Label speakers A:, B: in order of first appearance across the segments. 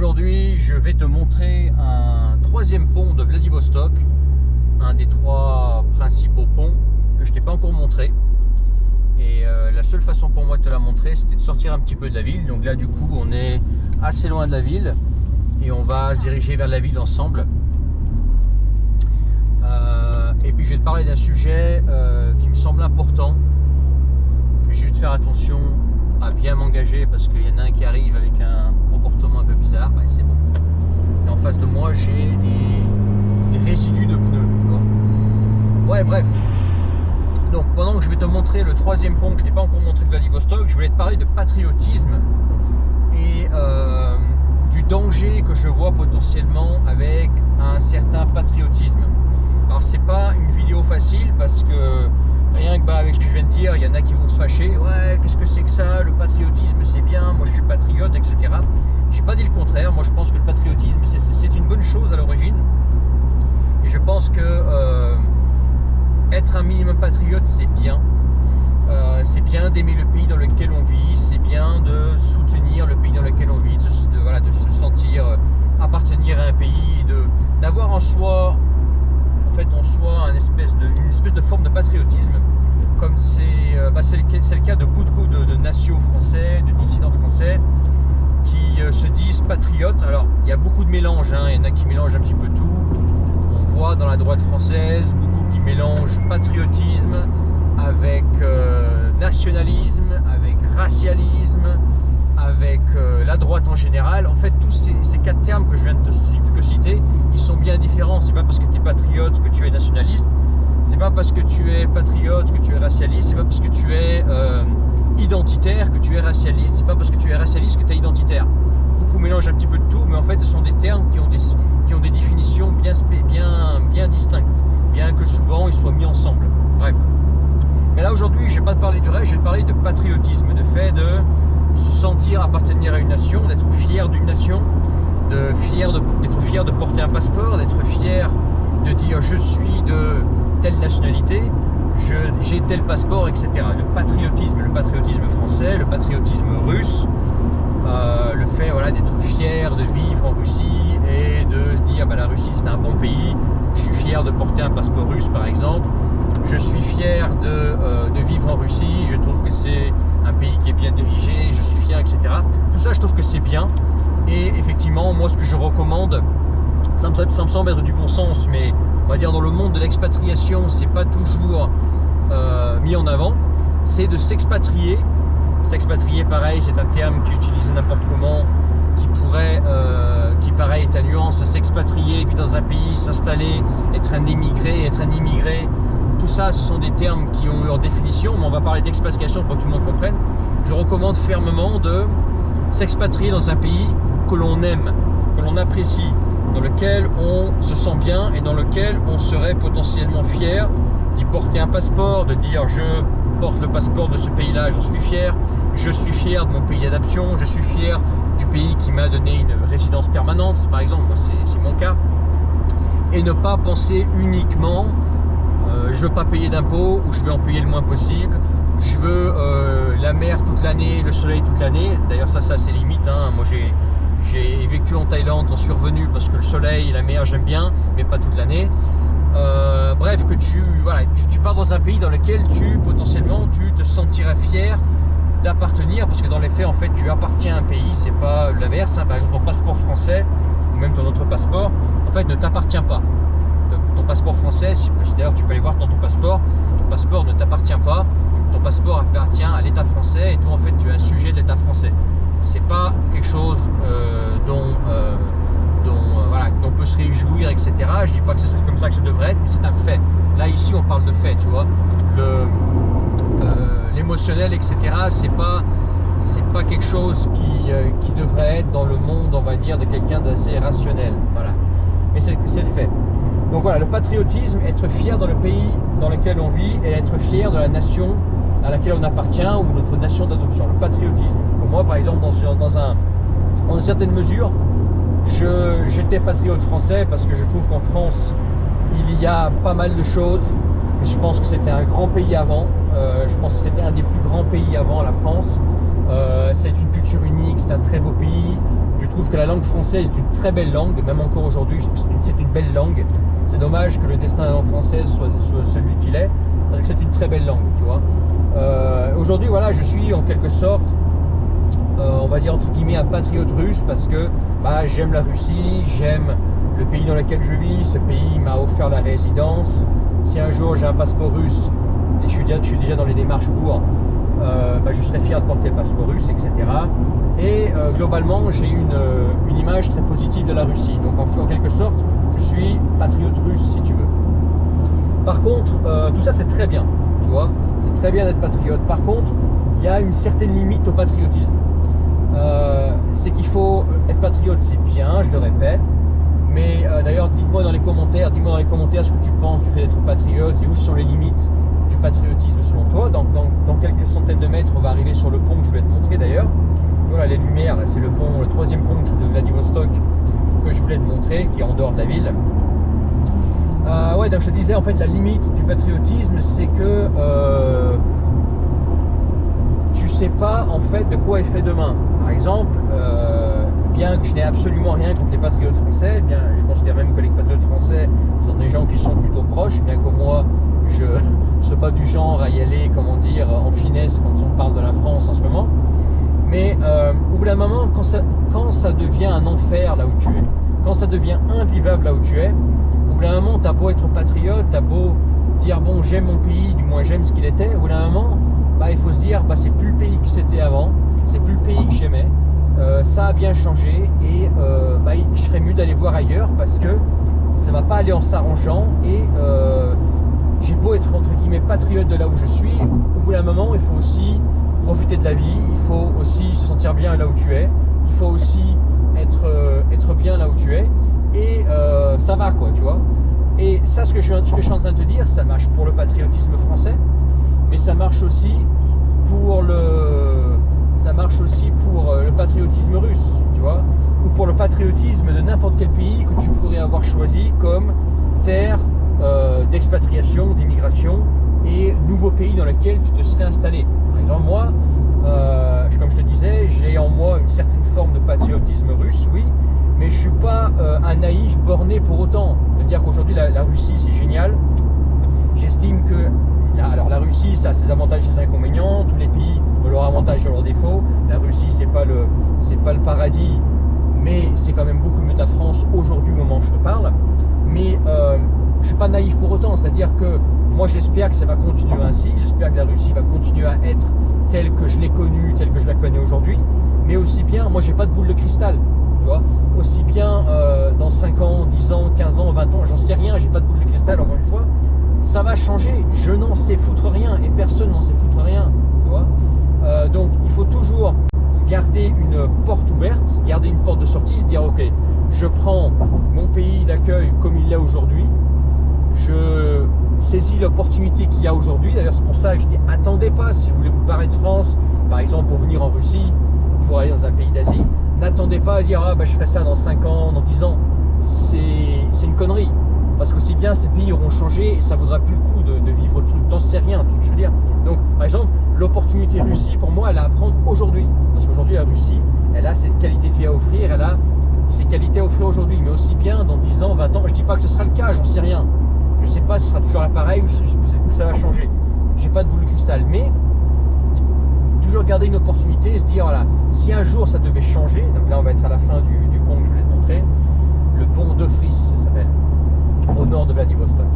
A: Aujourd'hui, je vais te montrer un troisième pont de Vladivostok, un des trois principaux ponts que je t'ai pas encore montré. Et la seule façon pour moi de te la montrer, c'était de sortir un petit peu de la ville. Donc là, du coup, on est assez loin de la ville et on va se diriger vers la ville ensemble. Et puis, je vais te parler d'un sujet qui me semble important. Je vais juste faire attention à bien m'engager parce qu'il y en a un qui arrive avec un comportement un peu bizarre. Ouais, c'est bon. Et en face de moi, j'ai des résidus de pneus. Tu vois. Ouais, bref. Donc, pendant que je vais te montrer le troisième pont que je t'ai pas encore montré de Vladivostok, je voulais te parler de patriotisme et du danger que je vois potentiellement avec un certain patriotisme. Alors, c'est pas une vidéo facile parce que rien que avec ce que je viens de dire, il y en a qui vont se fâcher. Ouais, qu'est-ce que c'est que ça? Le patriotisme, c'est bien. Moi, je suis patriote, etc. J'ai pas dit le contraire. Moi, je pense que le patriotisme, c'est une bonne chose à l'origine. Et je pense que être un minimum patriote, c'est bien. C'est bien d'aimer le pays dans lequel on vit. C'est bien de soutenir le pays dans lequel on vit, de se sentir appartenir à un pays, d'avoir en soi une espèce de forme de patriotisme, comme c'est le cas de beaucoup de nationaux français, de dissidents français qui se disent patriotes. Alors il y a beaucoup de mélanges, hein. Il y en a qui mélangent un petit peu tout. On voit dans la droite française beaucoup qui mélangent patriotisme avec nationalisme, avec racialisme, avec la droite en général. En fait, tous ces quatre termes que je viens de te citer, ils sont bien différents. C'est pas parce que tu es patriote que tu es nationaliste. C'est pas parce que tu es patriote que tu es racialiste. C'est pas parce que tu es identitaire que tu es racialiste. C'est pas parce que tu es racialiste que tu es identitaire. Beaucoup mélangent un petit peu de tout, mais en fait, ce sont des termes qui ont des définitions bien distinctes, bien que souvent ils soient mis ensemble. Bref. Mais là, aujourd'hui, je vais pas te parler du reste, je vais te parler de patriotisme, de fait de se sentir appartenir à une nation, d'être fier d'une nation, d'être fier de porter un passeport, d'être fier de dire je suis de telle nationalité, j'ai tel passeport, etc. Le patriotisme français, le patriotisme russe, le fait d'être fier de vivre en Russie et de se dire la Russie c'est un bon pays, je suis fier de porter un passeport russe par exemple, je suis fier de vivre en Russie, je trouve que c'est un pays qui est bien dirigé, je suis fier, etc. Tout ça, je trouve que c'est bien. Et effectivement, moi, ce que je recommande, ça me semble être du bon sens, mais on va dire dans le monde de l'expatriation, c'est pas toujours mis en avant, c'est de s'expatrier. S'expatrier, pareil, c'est un terme qui est utilisé n'importe comment, qui pareil est à nuance, s'expatrier, puis dans un pays, s'installer, être un immigré. Tout ça, ce sont des termes qui ont leur définition, mais on va parler d'expatriation pour que tout le monde comprenne. Je recommande fermement de s'expatrier dans un pays que l'on aime, que l'on apprécie, dans lequel on se sent bien et dans lequel on serait potentiellement fier d'y porter un passeport, de dire je porte le passeport de ce pays-là, j'en suis fier, je suis fier de mon pays d'adoption, je suis fier du pays qui m'a donné une résidence permanente, par exemple, moi c'est mon cas, et ne pas penser uniquement je veux pas payer d'impôts ou je veux en payer le moins possible. Je veux la mer toute l'année, le soleil toute l'année. D'ailleurs ça c'est limite. Hein. Moi j'ai vécu en Thaïlande, j'en suis revenu parce que le soleil et la mer j'aime bien, mais pas toute l'année. Bref, que tu pars dans un pays dans lequel potentiellement tu te sentirais fier d'appartenir, parce que dans les faits en fait tu appartiens à un pays, c'est pas l'inverse. Hein. Par exemple ton passeport français ou même ton autre passeport en fait ne t'appartient pas. Ton passeport français, d'ailleurs tu peux aller voir dans ton passeport ne t'appartient pas, ton passeport appartient à l'État français et toi en fait tu es un sujet de l'État français. C'est pas quelque chose dont on peut se réjouir, etc. Je dis pas que c'est comme ça que ça devrait être, mais c'est un fait. Là ici on parle de fait, tu vois. L'émotionnel, etc. c'est pas quelque chose qui devrait être dans le monde, on va dire, de quelqu'un d'assez rationnel. Voilà. Mais c'est le fait. Donc voilà, le patriotisme, être fier dans le pays dans lequel on vit et être fier de la nation à laquelle on appartient ou notre nation d'adoption. Le patriotisme. Pour moi, par exemple, dans une certaine mesure, j'étais patriote français parce que je trouve qu'en France, il y a pas mal de choses. Je pense que c'était un grand pays avant. Je pense que c'était un des plus grands pays avant la France. C'est une culture unique, c'est un très beau pays. Je trouve trouve que la langue française est une très belle langue, même encore aujourd'hui, c'est une belle langue. C'est dommage que le destin de la langue française soit celui qu'il est, parce que c'est une très belle langue, tu vois. Aujourd'hui, voilà, je suis en quelque sorte, on va dire entre guillemets, un patriote russe, parce que j'aime la Russie, j'aime le pays dans lequel je vis, ce pays m'a offert la résidence. Si un jour j'ai un passeport russe, et je suis déjà dans les démarches pour, je serais fier de porter le passeport russe, etc. Et globalement, j'ai une image très positive de la Russie. Donc en quelque sorte, je suis patriote russe, si tu veux. Par contre, tout ça c'est très bien, tu vois. C'est très bien d'être patriote. Par contre, il y a une certaine limite au patriotisme. C'est qu'il faut être patriote, c'est bien, je le répète. Mais d'ailleurs, dis-moi dans les commentaires ce que tu penses du fait d'être patriote et où sont les limites du patriotisme selon toi. Dans quelques centaines de mètres, on va arriver sur le pont que je vais te montrer d'ailleurs. Voilà les lumières, c'est le pont, le troisième pont de Vladivostok que je voulais te montrer, qui est en dehors de la ville. Donc je te disais, en fait, la limite du patriotisme, c'est que tu sais pas en fait de quoi est fait demain. Par exemple, bien que je n'ai absolument rien contre les patriotes français, bien je considère même que les patriotes français sont des gens qui sont plutôt proches, bien que moi je ne suis pas du genre à y aller, comment dire, en finesse quand on parle de la France en ce moment. Mais au bout d'un moment, quand ça devient un enfer là où tu es, quand ça devient invivable là où tu es, au bout d'un moment, t'as beau être patriote, t'as beau dire bon, j'aime mon pays, du moins j'aime ce qu'il était, au bout d'un moment, il faut se dire c'est plus le pays que c'était avant, c'est plus le pays que j'aimais, ça a bien changé et je ferais mieux d'aller voir ailleurs parce que ça va pas aller en s'arrangeant et j'ai beau être entre guillemets patriote de là où je suis, au bout d'un moment, il faut aussi profiter de la vie, il faut aussi se sentir bien là où tu es, il faut aussi être bien là où tu es et ça va quoi, tu vois. Et ça, ce que je suis en train de te dire, ça marche pour le patriotisme français, mais ça marche aussi pour le patriotisme russe, tu vois, ou pour le patriotisme de n'importe quel pays que tu pourrais avoir choisi comme terre d'expatriation, d'immigration et nouveau pays dans lequel tu te serais installé. Par exemple, moi, comme je te disais, j'ai en moi une certaine forme de patriotisme russe, oui, mais je ne suis pas un naïf borné pour autant. C'est-à-dire qu'aujourd'hui, la Russie, c'est génial. J'estime que la Russie, ça a ses avantages et ses inconvénients. Tous les pays ont leurs avantages et leurs défauts. La Russie, c'est pas le paradis, mais c'est quand même beaucoup mieux que la France aujourd'hui, au moment où je te parle. Mais je ne suis pas naïf pour autant. C'est-à-dire que moi, j'espère que ça va continuer ainsi. J'espère que la Russie va continuer à être telle que je l'ai connue, telle que je la connais aujourd'hui. Mais aussi bien, moi, j'ai pas de boule de cristal. Tu vois, aussi bien dans 5 ans, 10 ans, 15 ans, 20 ans, j'en sais rien, j'ai pas de boule de cristal, encore une fois. Ça va changer, je n'en sais foutre rien et personne n'en sait foutre rien, tu vois. Donc il faut toujours garder une porte ouverte, garder une porte de sortie, se dire ok, je prends mon pays d'accueil comme il l'est aujourd'hui, je saisis l'opportunité qu'il y a aujourd'hui. D'ailleurs c'est pour ça que je dis attendez pas, si vous voulez vous barrer de France, par exemple pour venir en Russie, pour aller dans un pays d'Asie, n'attendez pas à dire je ferai ça dans 5 ans, dans 10 ans, c'est une connerie. Parce qu'aussi bien ces pays auront changé et ça ne vaudra plus le coup de vivre le truc, t'en sais rien, je veux dire. Donc par exemple, l'opportunité Russie pour moi elle a à prendre aujourd'hui. Parce qu'aujourd'hui la Russie, elle a cette qualité de vie à offrir, elle a ces qualités à offrir aujourd'hui. Mais aussi bien dans 10 ans, 20 ans, je ne dis pas que ce sera le cas, j'en sais rien. Je ne sais pas si ce sera toujours pareil ou ça va changer. J'ai pas de boule de cristal, mais toujours garder une opportunité et se dire voilà, si un jour ça devait changer, donc là on va être à la fin du pont que je voulais te montrer, le pont de Fris, ça s'appelle, au nord de Vladivostok.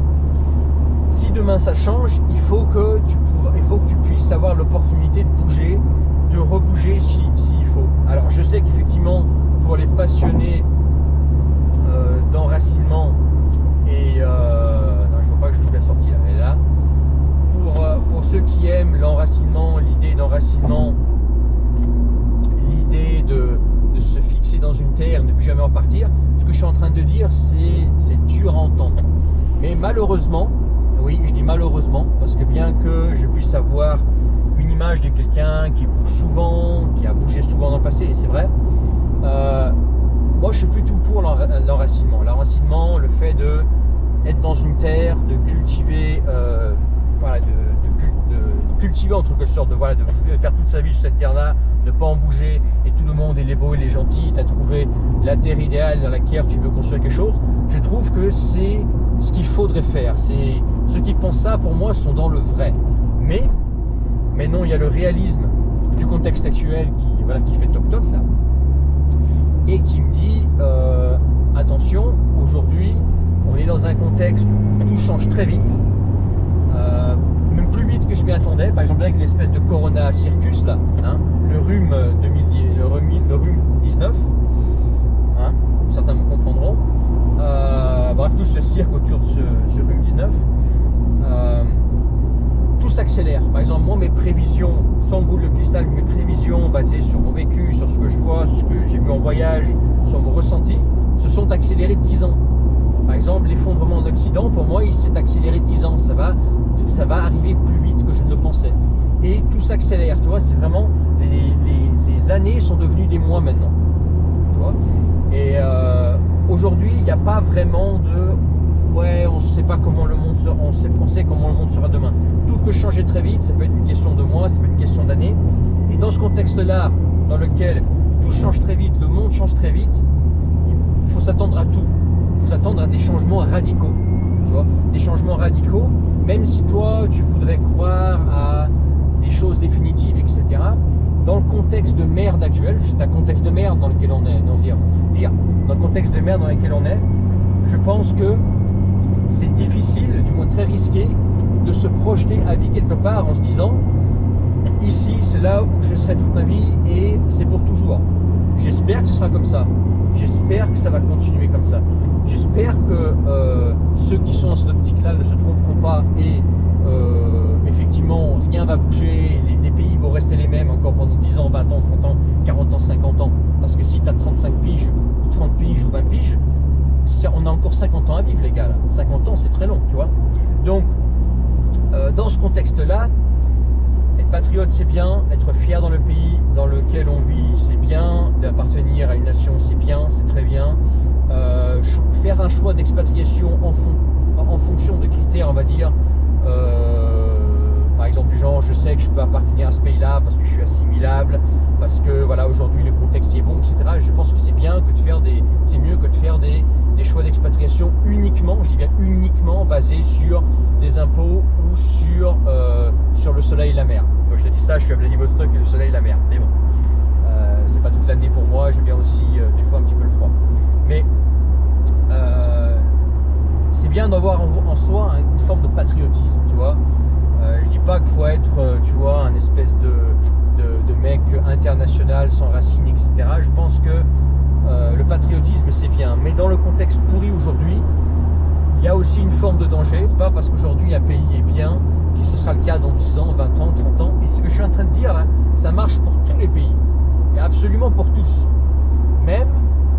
A: Si demain ça change, il faut que tu puisses avoir l'opportunité de bouger, de rebouger s'il faut. Alors je sais qu'effectivement pour les passionnés d'enracinement et non, je vois pas que je trouve la sortie là, elle est là. Pour ceux qui aiment l'enracinement, l'idée d'enracinement, l'idée de se fixer dans une terre et ne plus jamais repartir, ce que je suis en train de dire, c'est dur à entendre. Mais malheureusement, oui, je dis malheureusement, parce que bien que je puisse avoir une image de quelqu'un qui bouge souvent, qui a bougé souvent dans le passé, et c'est vrai, moi je suis plutôt pour l'enracinement. L'enracinement, le fait d'être dans une terre, de cultiver voilà, de cultiver en quelque sorte, de faire toute sa vie sur cette terre-là, ne pas en bouger, et tout le monde, il est beau, il est gentil, tu as trouvé la terre idéale dans laquelle tu veux construire quelque chose. Je trouve que c'est ce qu'il faudrait faire. Ceux qui pensent ça, pour moi, sont dans le vrai. Mais non, il y a le réalisme du contexte actuel qui fait toc-toc là, et qui me dit attention, aujourd'hui, on est dans un contexte où tout change très vite. Même plus vite que je m'y attendais, par exemple avec l'espèce de Corona Circus là, hein, le rhume 19, hein, certains me comprendront. Bref, tout ce cirque autour de ce rhume 19, tout s'accélère. Par exemple, moi, mes prévisions, sans boule de cristal, mes prévisions basées sur mon vécu, sur ce que je vois, sur ce que j'ai vu en voyage, sur mon ressenti, se sont accélérées de 10 ans. Par exemple, l'effondrement en Occident, pour moi, il s'est accéléré de 10 ans. Ça va arriver plus vite que je ne le pensais. Et tout s'accélère, tu vois, c'est vraiment, les années sont devenues des mois maintenant. Tu vois. Et aujourd'hui, il n'y a pas vraiment de, ouais, on sait pas comment le monde sera, on sait comment le monde sera demain. Tout peut changer très vite, ça peut être une question de mois, ça peut être une question d'années. Et dans ce contexte-là, dans lequel tout change très vite, le monde change très vite, il faut s'attendre à tout. Il faut s'attendre à des changements radicaux, tu vois, des changements radicaux, même si toi tu voudrais croire à des choses définitives, etc. Dans le contexte de merde actuel, c'est un contexte de merde dans lequel on est, dans le contexte de merde dans lequel on est, je pense que c'est difficile, du moins très risqué, de se projeter à vie quelque part en se disant ici c'est là où je serai toute ma vie et c'est pour toujours. J'espère que ce sera comme ça. J'espère que ça va continuer comme ça. J'espère que ceux qui sont dans cette optique-là ne se tromperont pas et effectivement rien va bouger, les pays vont rester les mêmes encore pendant 10 ans, 20 ans, 30 ans, 40 ans, 50 ans. Parce que si tu as 35 piges ou 30 piges ou 20 piges, on a encore 50 ans à vivre les gars là. 50 ans c'est très long, tu vois. Donc dans ce contexte-là, être patriote c'est bien, être fier dans le pays dans lequel on vit c'est bien, d'appartenir à une nation c'est bien, c'est très bien. Faire un choix d'expatriation en fonction de critères, on va dire, par exemple du genre je sais que je peux appartenir à ce pays-là parce que je suis assimilable, parce que voilà aujourd'hui le contexte y est bon, etc. Je pense que c'est bien que c'est mieux que de faire des choix d'expatriation uniquement, je dis bien uniquement basés sur des impôts ou sur le soleil et la mer. Quand je te dis ça, je suis à Vladivostok et le soleil et la mer, mais bon, c'est pas toute l'année pour moi, j'aime bien aussi des fois un petit peu le froid. Mais c'est bien d'avoir en soi une forme de patriotisme, tu vois. Je dis pas qu'il faut être, tu vois, un espèce de mec international sans racines, etc. Je pense que le patriotisme c'est bien, mais dans le contexte pourri aujourd'hui, il y a aussi une forme de danger. C'est pas parce qu'aujourd'hui un pays est bien que ce sera le cas dans 10 ans, 20 ans, 30 ans. Et ce que je suis en train de dire là, ça marche pour tous les pays, et absolument pour tous. Même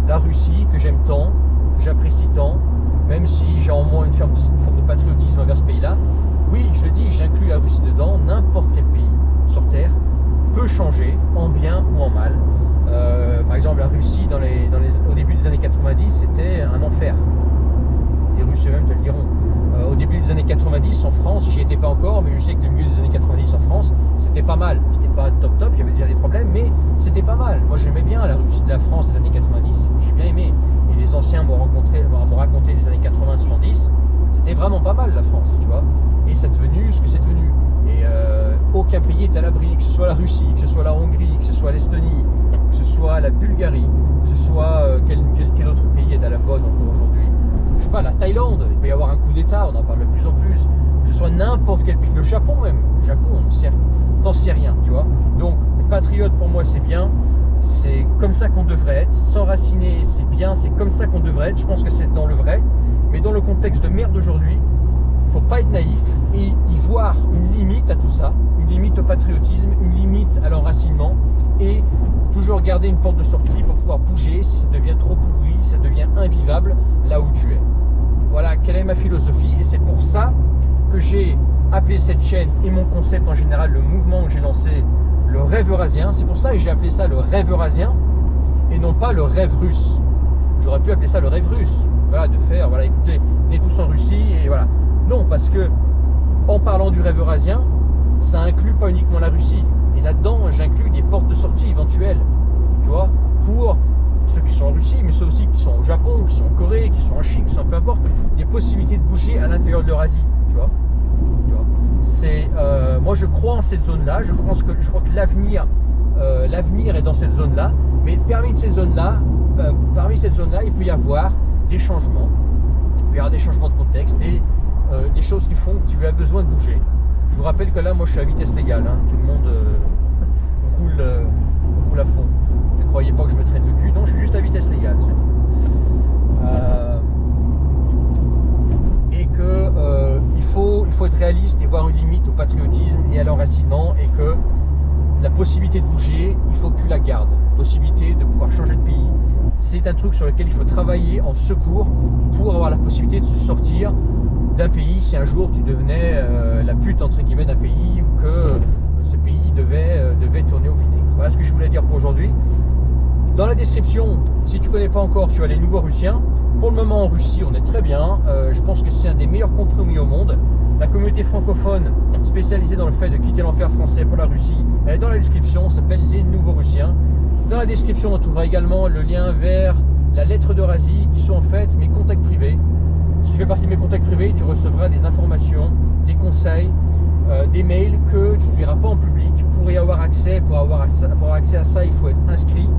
A: la Russie que j'aime tant, que j'apprécie tant, même si j'ai en moi une forme de patriotisme envers ce pays-là, oui, je le dis, j'inclus la Russie dedans, n'importe quel pays sur Terre peut changer en bien ou en mal. Par exemple, la Russie, au début des années 90, c'était un enfer. Les Russes eux-mêmes te le diront. Au début des années 90, en France, j'y étais pas encore, mais je sais que le milieu des années 90 en France, c'était pas mal. C'était pas top, il y avait déjà des problèmes, mais c'était pas mal. Moi, j'aimais bien la France des années 90, j'ai bien aimé. Et les anciens m'ont raconté les années 80-70, c'était vraiment pas mal la France, tu vois. Et c'est devenu ce que c'est devenu. Et aucun pays est à l'abri, que ce soit la Russie, que ce soit la Hongrie, que ce soit l'Estonie, que ce soit la Bulgarie, que ce soit quel autre pays est à la bonne encore aujourd'hui. Je sais pas, la Thaïlande, il peut y avoir un coup d'état, on en parle de plus en plus. Que ce soit n'importe quel pays, le Japon même, le Japon, t'en sais rien, tu vois. Donc, patriote pour moi c'est bien, c'est comme ça qu'on devrait être. S'enraciner c'est bien, c'est comme ça qu'on devrait être. Je pense que c'est dans le vrai, mais dans le contexte de merde d'aujourd'hui, il ne faut pas être naïf et y voir une limite à tout ça, une limite au patriotisme, une limite à l'enracinement et toujours garder une porte de sortie pour pouvoir bouger si ça devient trop pourri, si ça devient invivable là où tu es. Voilà quelle est ma philosophie et c'est pour ça que j'ai appelé cette chaîne et mon concept en général, le mouvement que j'ai lancé, le rêve eurasien. C'est pour ça que j'ai appelé ça le rêve eurasien et non pas le rêve russe. J'aurais pu appeler ça le rêve russe, voilà, de faire, voilà, écoutez, on est tous en Russie et voilà. Non, parce que En parlant du rêve eurasien, ça inclut pas uniquement la Russie. Et là-dedans, j'inclus des portes de sortie éventuelles, tu vois, pour ceux qui sont en Russie, mais ceux aussi qui sont au Japon, qui sont en Corée, qui sont en Chine, qui sont peu importe, des possibilités de bouger à l'intérieur de l'Eurasie, tu vois. C'est, moi je crois en cette zone-là, je crois que l'avenir est dans cette zone-là, mais parmi cette zone-là, il peut y avoir des changements, il peut y avoir des changements de contexte, des choses qui font que tu as besoin de bouger. Je vous rappelle que là, moi je suis à vitesse légale, hein. Tout le monde roule à fond. Ne croyez pas que je me traîne le cul, non, je suis juste à vitesse légale, c'est tout. Et que il faut être réaliste et voir une limite au patriotisme et à l'enracinement, et que la possibilité de bouger, il faut que tu la gardes. Possibilité de pouvoir changer de pays, c'est un truc sur lequel il faut travailler en secours pour avoir la possibilité de se sortir d'un pays si un jour tu devenais la pute entre guillemets d'un pays, ou que ce pays devait tourner au vinaigre. Voilà ce que je voulais dire pour aujourd'hui. Dans la description, si tu ne connais pas encore, tu as les nouveaux Russiens. Pour le moment en Russie, on est très bien. Je pense que c'est un des meilleurs compromis au monde. La communauté francophone spécialisée dans le fait de quitter l'enfer français pour la Russie, elle est dans la description, ça s'appelle les nouveaux Russiens. Dans la description, on trouvera également le lien vers la lettre d'Eurasie, qui sont en fait mes contacts privés. Si tu fais partie de mes contacts privés, tu recevras des informations, des conseils, des mails que tu ne verras pas en public. Pour y avoir accès, pour avoir accès à ça, il faut être inscrit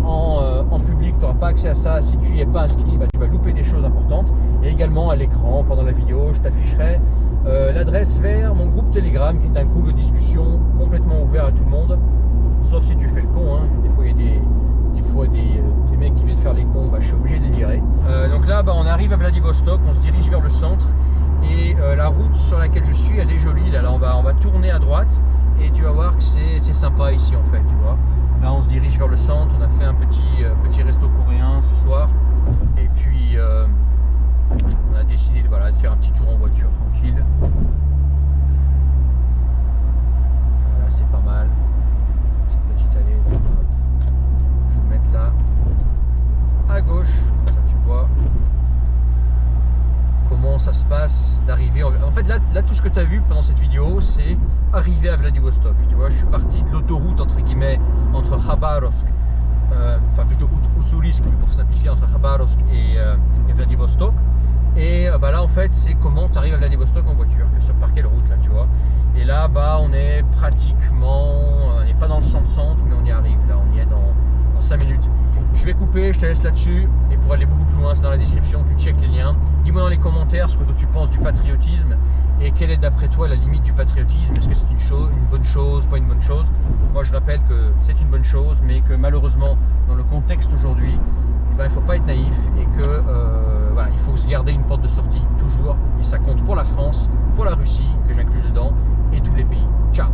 A: en public. Tu n'auras pas accès à ça. Si tu n'y es pas inscrit, tu vas louper des choses importantes. Et également à l'écran, pendant la vidéo, je t'afficherai l'adresse vers mon groupe Telegram, qui est un groupe de discussion complètement ouvert à tout le monde. Sauf si tu fais le con, hein. Des fois, il y a des mecs qui viennent faire les cons, je suis obligé de les virer. Donc là, on arrive à Vladivostok, on se dirige vers le centre. Et la route sur laquelle je suis, elle est jolie. Là, on va tourner à droite et tu vas voir que c'est sympa ici en fait, tu vois. Là, on se dirige vers le centre. On a fait un petit resto coréen ce soir. Et puis, on a décidé de faire un petit tour en voiture tranquille. Voilà, c'est pas mal. Cette petite allée. Là. Je vais me mettre là à gauche, comme ça tu vois comment ça se passe d'arriver. En fait, là, tout ce que tu as vu pendant cette vidéo, c'est arriver à Vladivostok. Tu vois, je suis parti de l'autoroute entre guillemets entre Khabarovsk, enfin plutôt Ussurisk, pour simplifier, entre Khabarovsk et Vladivostok. Et là, en fait, c'est comment tu arrives à Vladivostok en voiture, par quelle route là, tu vois. Et là, on est pratiquement, on n'est pas dans le centre, mais on y arrive. Là, on y est dans 5 minutes. Je vais couper, je te laisse là-dessus. Et pour aller beaucoup plus loin, c'est dans la description, tu checkes les liens. Dis-moi dans les commentaires ce que tu penses du patriotisme et quelle est d'après toi la limite du patriotisme. Est-ce que c'est une bonne chose, pas une bonne chose? Moi, je rappelle que c'est une bonne chose, mais que malheureusement, dans le contexte aujourd'hui, il ne faut pas être naïf et que il faut se garder une porte de sortie toujours. Et ça compte pour la France, pour la Russie, que j'inclus dedans, et tous les pays. Ciao!